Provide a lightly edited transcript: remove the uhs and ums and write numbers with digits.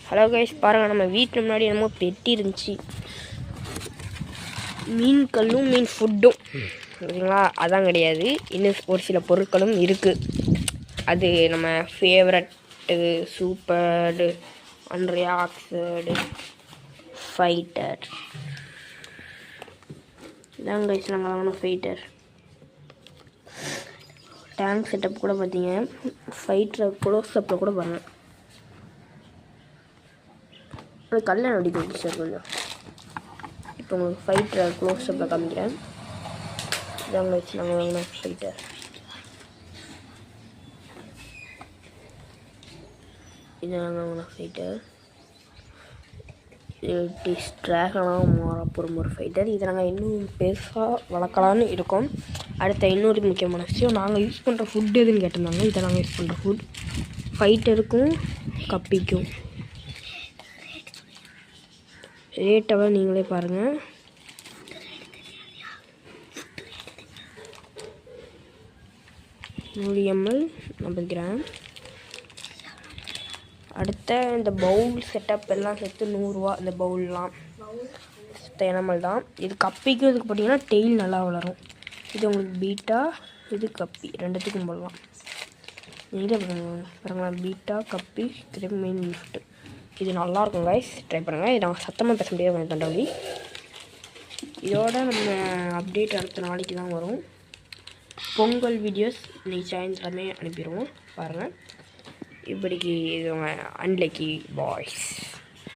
Hello guys, பாருங்கள் நம்ம வீட்டு முன்னாடி என்னமோ பெட்டி இருந்துச்சு. மீன் கல்லும் மீன் ஃபுட்டும் ஓகேங்களா, அதான் கிடையாது. இன்னும் ஒரு சில பொருட்களும் இருக்குது. அது நம்ம ஃபேவரட்டு சூப்பர்டு அன்ரியாக்சடு ஃபைட்டர் இதான் கைஸ் நாங்கள் வாங்கின ஃபைட்டர். டேங்க் செட்டப் கூட பார்த்தீங்க, ஃபைட்டரை க்ளோஸ்அப்பில் கூட பாருங்கள். அது கல்யாணம் அப்படி போயிடுச்சு சார் கொஞ்சம். இப்போ உங்களுக்கு ஃபைட்டரை க்ளோஸ்அப்பில் காமிக்கிறேன். இதாங்க வச்சு நாங்கள் வாங்கினோம் ஃபைட்டர். இது நாங்கள் வாங்கின ஃபைட்டர். இது ஸ்ட்ராகனாக மாறப்போகிற ஒரு ஃபைட்டர். இதை நாங்கள் இன்னும் பெருசாக வளர்க்கலான்னு இருக்கோம். அடுத்த இன்னொரு முக்கியமான விஷயம், நாங்கள் யூஸ் பண்ணுற ஃபுட் எதுன்னு கேட்டிருந்தாங்க. இதை நாங்கள் யூஸ் பண்ணுற ஃபுட் ஃபைட்டருக்கும் கப்பிக்கும். ரேட்டெல்லாம் நீங்களே பாருங்கள். ml 50 gram. அடுத்த இந்த பவுல் செட்டப் எல்லாம் சேர்த்து 100 ரூபா. இந்த பவுல்லாம் எனமல் தான். இது கப்பிக்கும் இதுக்கு பார்த்தீங்கன்னா டெயில் நல்லா வளரும். இது உங்களுக்கு பீட்டா, இது கப்பி, ரெண்டுத்துக்கும் போடலாம். நீங்களே பாருங்களா, பீட்டா கப்பி மெயின் லிஃப்ட்டு. இது நல்லாயிருக்கும் கைஸ், ட்ரை பண்ணுங்கள். இது நாங்கள் சத்தமாக பேச முடியாது கொஞ்சம் தண்டவழி. இதோட நம்ம அப்டேட் அடுத்த நாளைக்கு தான் வரும். பொங்கல் வீடியோஸ் இன்னைக்கு சாயந்தரமே அனுப்பிடுவோம் பாருங்கள். இப்படிக்கு இது அன்லக்கி பாய்ஸ்.